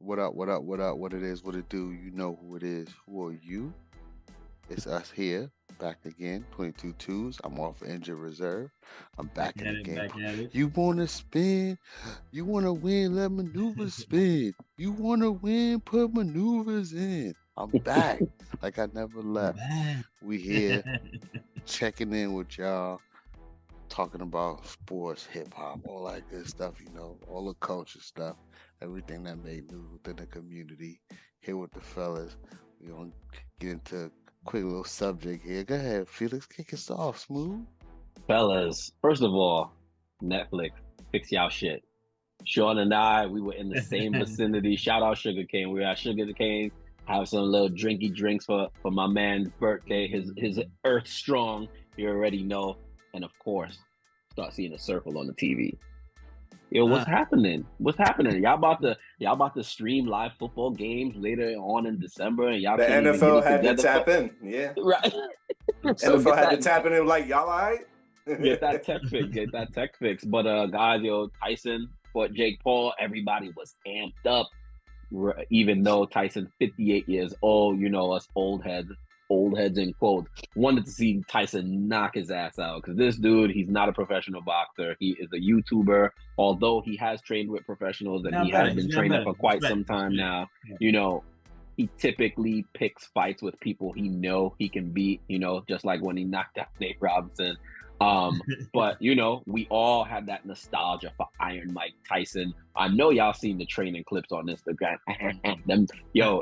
What up? What up? What up? What it is? What it do? You know who it is. Who are you? It's us here, back again. 22 twos. I'm off injured reserve. I'm Back back in at the it, game. back at it. You wanna spin? You wanna win? Let maneuvers spin. You wanna win? Put maneuvers in. I'm back, like I never I'm left. back. We here checking in with y'all, talking about sports, hip hop, all that good stuff. All the culture stuff, everything that made news within the community. Here with the fellas, we gonna get into a quick little subject here. Go ahead, Felix, kick us off, smooth. Fellas, first of all, Netflix, fix y'all shit. Sean and I, we were in the same vicinity. Shout out Sugar Cane. We were at Sugar Cane, have some little drinky drinks for my man's birthday. His Earth Strong, you already know. And of course, start seeing a circle on the TV. Yo, what's uh, happening? What's happening? Y'all about to stream live football games later on in December, and y'all The can't even get NFL it had to together for tap in. Yeah. right. So NFL had to tap in and like, y'all all right? get that tech fix, get that tech fix. But guys, yo, Tyson fought Jake Paul. Everybody was amped up, even though Tyson 58 years old. You know us old heads in quotes. Wanted to see Tyson knock his ass out because this dude, he's not a professional boxer. He is a YouTuber. Although he has trained with professionals and not he has bad. been He's not training bad. for quite Respect, some time respect. now. Yeah. You know, he typically picks fights with people he can beat. You know, just like when he knocked out Nate Robinson. But we all had that nostalgia for Iron Mike Tyson. I know y'all seen the training clips on Instagram.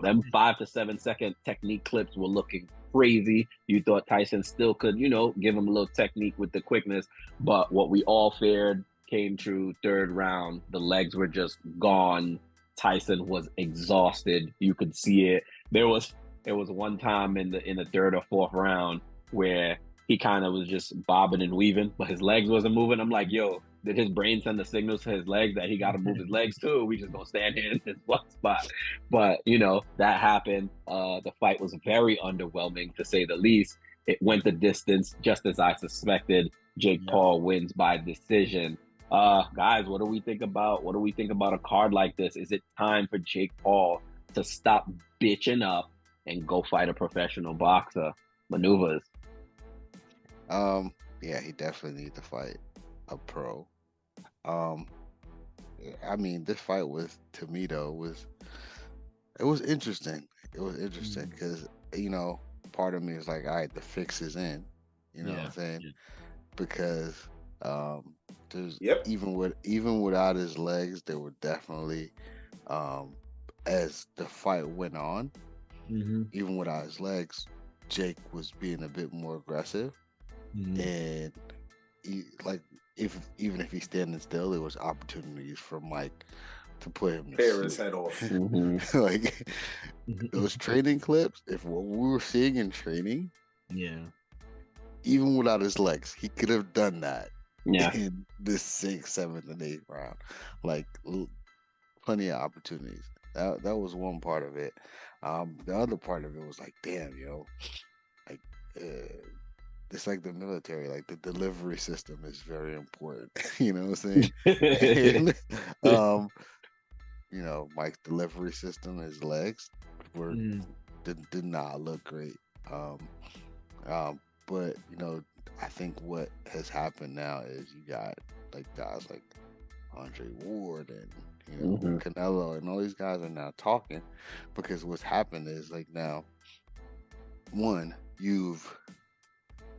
them 5 to 7 second technique clips were looking crazy. You thought Tyson still could, give him a little technique with the quickness, but what we all feared came true. Third round, the legs were just gone. Tyson was exhausted. You could see it. There was one time in the third or fourth round where he kind of was just bobbing and weaving, but his legs wasn't moving. I'm like, yo, did his brain send the signals to his legs that he got to move his legs too? We just gonna stand here in this one spot. But that happened. The fight was very underwhelming to say the least. It went the distance, just as I suspected. Jake Yeah. Paul wins by decision. Guys, what do we think about a card like this? Is it time for Jake Paul to stop bitching up and go fight a professional boxer? Maneuvers. Yeah, he definitely needs to fight a pro. Um, I mean, this fight was, to me though, it was interesting. It was interesting because part of me is like, all right, the fix is in. You know what I'm saying? Yeah. Because there's Yep. even without his legs, there were definitely as the fight went on, Mm-hmm. even without his legs, Jake was being a bit more aggressive, Mm-hmm. and like even if he's standing still, there was opportunities for Mike to put him to Tear his sleep. head off. Like those training clips, if what we were seeing in training, Yeah. even without his legs, he could have done that Yeah. in the 6th, 7th, and 8th round. Like plenty of opportunities. That was one part of it. The other part of it was like, damn, like it's like the military. Like the delivery system is very important. You know what I'm saying? And, Mike's delivery system, his legs were did not look great. But I think what has happened now is you got like guys like Andre Ward and Canelo and all these guys are now talking because what's happened is like now one, you've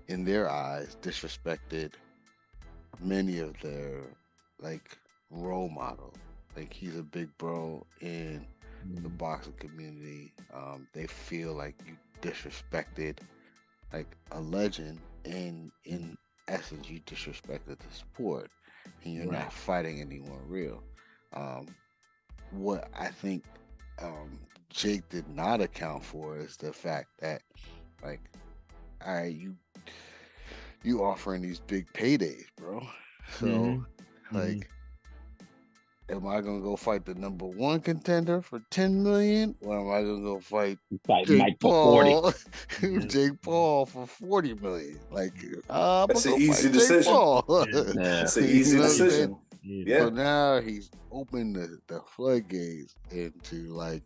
in their eyes disrespected many of their like role models. Like he's a big bro in the boxing community. They feel like you disrespected like a legend, and in essence you disrespected the sport and you're not fighting anyone real. What I think Jake did not account for is the fact that like, all right, you offering these big paydays, bro. So like, am I gonna go fight the number one contender for 10 million, or am I gonna go fight Fight Jake Mike for 40? Paul, Jake Paul for 40 million? Like, That's I'm an gonna easy fight Jake decision. Paul. Yeah. It's an easy You know what I'm saying? decision. So now he's opened the floodgates into like,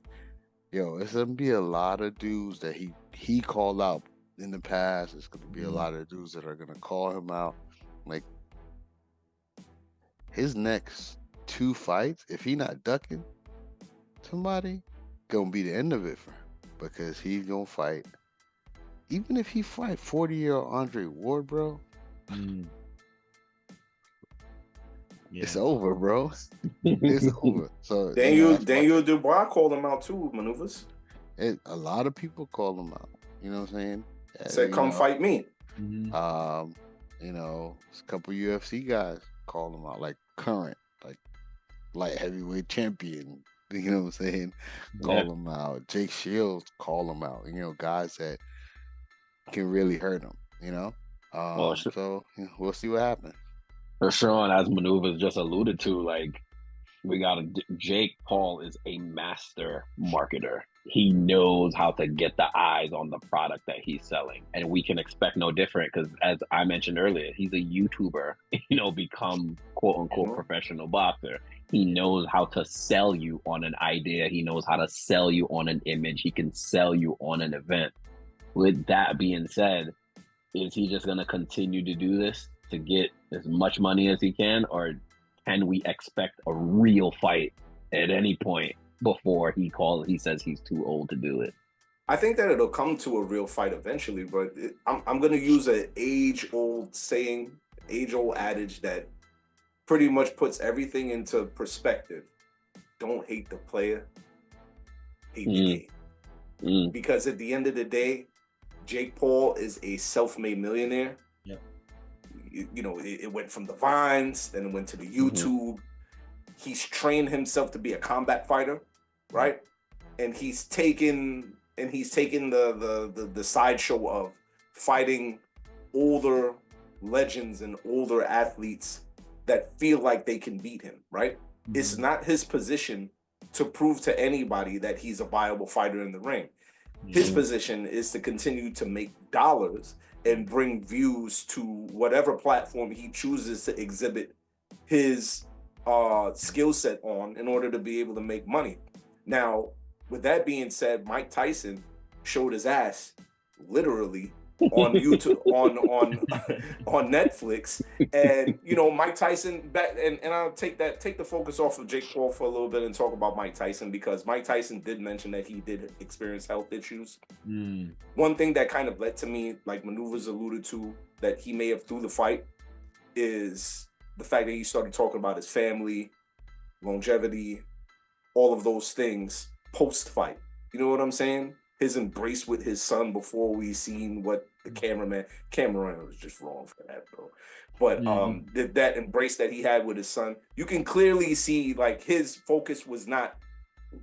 yo, it's gonna be a lot of dudes that he called out in the past. It's gonna be a lot of dudes that are gonna call him out. Like his next 2 fights, if he not ducking somebody, gonna be the end of it for him because he's gonna fight. Even if he fight 40-year-old Andre Ward, bro, it's over, bro. It's over. So Daniel Dubois called him out too, maneuvers. A lot of people call him out. You know what I'm saying? Said, "Come fight me." You know, a couple UFC guys call him out, like current, like light heavyweight champion. You know what I'm saying? Call him out. Jake Shields call him out. You know, guys that can really hurt him. You know, so we'll see what happens. For sure, as Maneuvers just alluded to, like Jake Paul is a master marketer. He knows how to get the eyes on the product that he's selling, and we can expect no different because, as I mentioned earlier, he's a YouTuber. Become quote unquote professional boxer. He knows how to sell you on an idea. He knows how to sell you on an image. He can sell you on an event. With that being said, is he just going to continue to do this to get as much money as he can, or can we expect a real fight at any point before he says he's too old to do it? I think that it'll come to a real fight eventually, but I'm going to use an age-old saying, age-old adage that pretty much puts everything into perspective. Don't hate the player, hate the game. Because at the end of the day, Jake Paul is a self-made millionaire. Yep. It went from the Vines, then it went to the YouTube. He's trained himself to be a combat fighter, right? And he's taken the sideshow of fighting older legends and older athletes that feel like they can beat him, right? It's not his position to prove to anybody that he's a viable fighter in the ring. His position is to continue to make dollars and bring views to whatever platform he chooses to exhibit his skill set on in order to be able to make money. Now, with that being said, Mike Tyson showed his ass literally on YouTube, on Netflix, and Mike Tyson and I'll take the focus off of Jake Paul for a little bit and talk about Mike Tyson, because Mike Tyson did mention that he did experience health issues. One thing that kind of led to me, like Maneuvers alluded to, that he may have through the fight is the fact that he started talking about his family, longevity, all of those things post-fight. You know what I'm saying? His embrace with his son before we seen what the cameraman was just wrong for that, bro. But that embrace that he had with his son, you can clearly see like his focus was not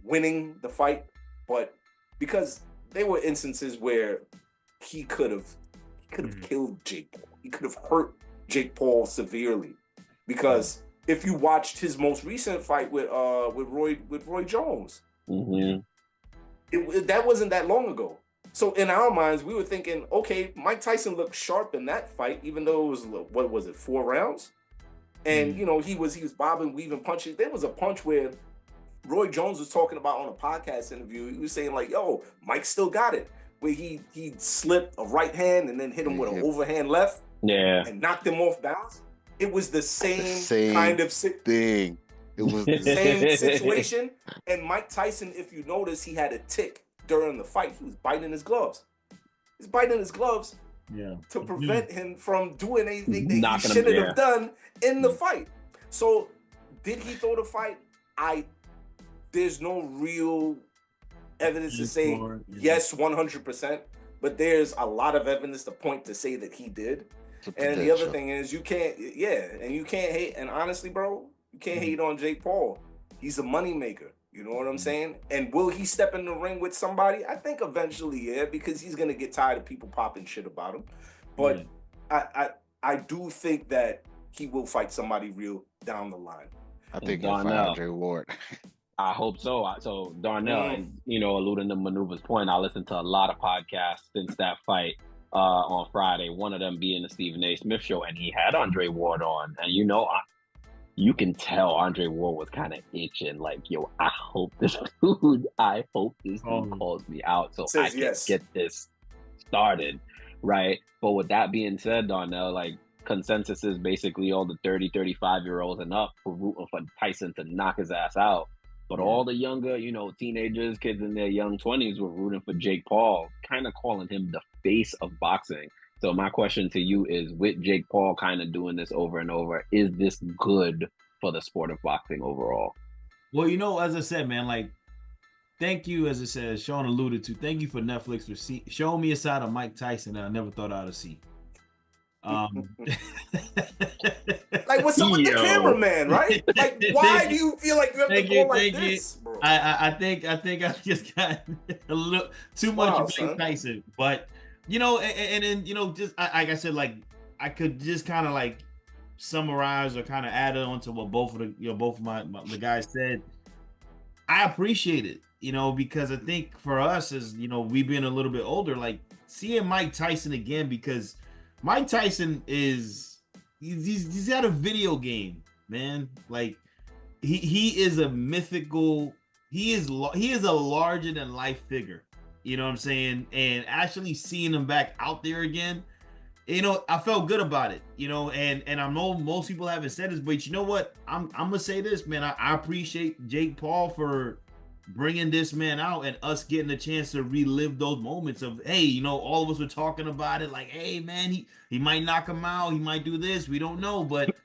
winning the fight, but because there were instances where he could have killed Jake Paul. He could have hurt Jake Paul severely, because if you watched his most recent fight with Roy Jones. That wasn't that long ago. So in our minds, we were thinking, okay, Mike Tyson looked sharp in that fight, even though it was, what was it, 4 rounds? And, he was bobbing, weaving punches. There was a punch where Roy Jones was talking about on a podcast interview. He was saying like, yo, Mike still got it. Where he slipped a right hand and then hit him with an overhand left. Yeah. And knocked him off balance. It was the same kind of thing. It was the same situation. And Mike Tyson, if you notice, he had a tick during the fight. He was biting his gloves. He's biting his gloves to prevent him from doing anything that he shouldn't have done in the fight. So, did he throw the fight? There's no real evidence to say yes, 100%. But there's a lot of evidence to point to say that he did. And the other thing is, you can't hate. And honestly, bro, you can't hate on Jake Paul. He's a moneymaker. You know what I'm saying? And will he step in the ring with somebody? I think eventually, yeah, because he's going to get tired of people popping shit about him. But I do think that he will fight somebody real down the line. I think he'll fight Andre Ward. I hope so. So Darnell, alluding to Maneuver's point, I listened to a lot of podcasts since that fight on Friday, one of them being the Stephen A. Smith show, and he had Andre Ward on. And, you can tell Andre Ward was kind of itching, like, yo, I hope this dude calls me out so I can get this started, right? But with that being said, Darnell, like, consensus is basically all the 30, 35-year-olds and up were rooting for Tyson to knock his ass out. But all the younger, teenagers, kids in their young 20s were rooting for Jake Paul, kind of calling him the face of boxing. So my question to you is, with Jake Paul kind of doing this over and over, is this good for the sport of boxing overall? Well, as I said, man, like, thank you, as I said, Sean alluded to, thank you for Netflix for showing me a side of Mike Tyson that I never thought I'd see. Like, what's up with the cameraman, right? Like, why do you feel like you have to go like this, bro? I think I just got a little too much of Mike Tyson, but and then just like I said, like, I could just kind of like summarize or kind of add on to what both of the guys said. I appreciate it, because I think for us, as we've been a little bit older, like, seeing Mike Tyson again, because Mike Tyson he's got a video game, man. Like, he is a mythical, he is a larger than life figure. You know what I'm saying? And actually seeing him back out there again, I felt good about it, and I know most people haven't said this, but you know what? I'm gonna say this, man. I appreciate Jake Paul for bringing this man out and us getting a chance to relive those moments of, hey, all of us were talking about it, like, hey, man, he might knock him out, he might do this, we don't know, but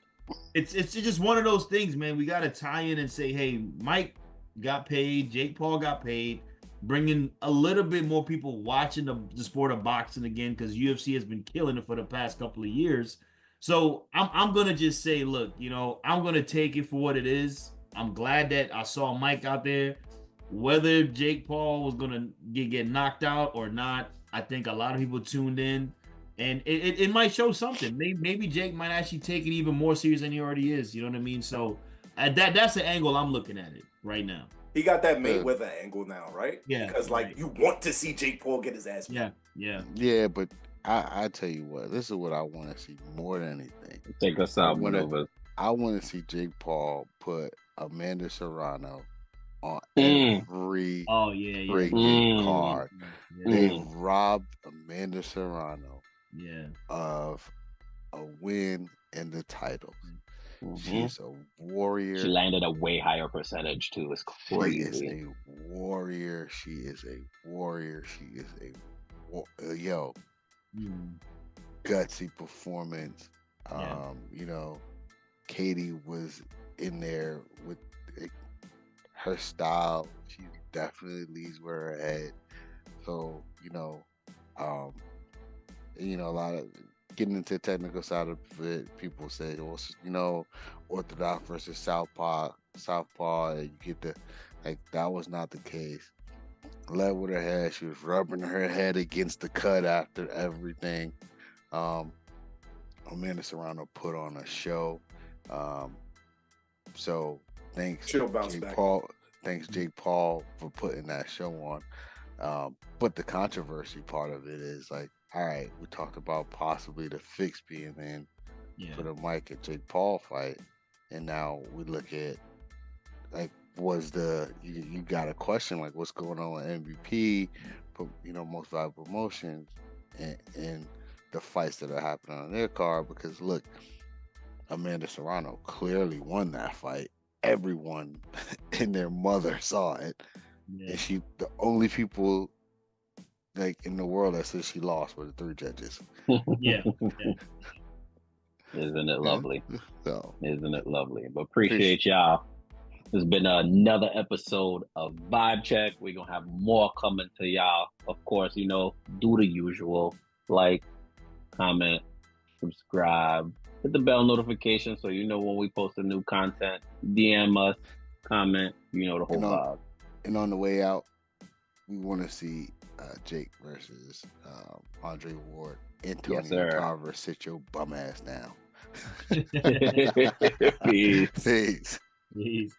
it's just one of those things, man. We got to tie in and say, hey, Mike got paid, Jake Paul got paid, bringing a little bit more people watching the sport of boxing again, because UFC has been killing it for the past couple of years. So I'm gonna just say, look, I'm gonna take it for what it is. I'm glad that I saw Mike out there. Whether Jake Paul was gonna get knocked out or not, I think a lot of people tuned in, and it might show something. Maybe Jake might actually take it even more serious than he already is. You know what I mean? So that's the angle I'm looking at it right now. He got that Mayweather angle now, right? Yeah. Because, like, you want to see Jake Paul get his ass beat. Yeah, but I tell you what, this is what I want to see more than anything. Take us out, I want to see Jake Paul put Amanda Serrano on every freaking card. They robbed Amanda Serrano of a win in the titles. She's a warrior. She landed a way higher percentage too. It's crazy. She is a warrior. She is a warrior. She is gutsy performance. Katie was in there with her style. She definitely leads with her head. So a lot of getting into the technical side of it, people say, well, orthodox versus southpaw, you get that was not the case. Led with her head, she was rubbing her head against the cut after everything. Amanda Serrano put on a show. So thanks Jake Paul. Thanks Jake Paul for putting that show on. But the controversy part of it is like, all right, we talked about possibly the fix being in for the Mike and Jake Paul fight, and now we look at like, you got a question like, what's going on with MVP, most valuable promotions, and the fights that are happening on their card? Because look, Amanda Serrano clearly won that fight. Everyone and their mother saw it, and the only people like in the world that says she lost were the 3 judges. Isn't it lovely? Isn't it lovely? But appreciate y'all. There's been another episode of Vibe Check. We're gonna have more coming to y'all. Of course, do the usual: like, comment, subscribe, hit the bell notification so you know when we post a new content. DM us, comment, the whole vibe. And on the way out, we want to see Jake versus Andre Ward. Antonio Carver, sit your bum ass down. Peace. Peace. Peace.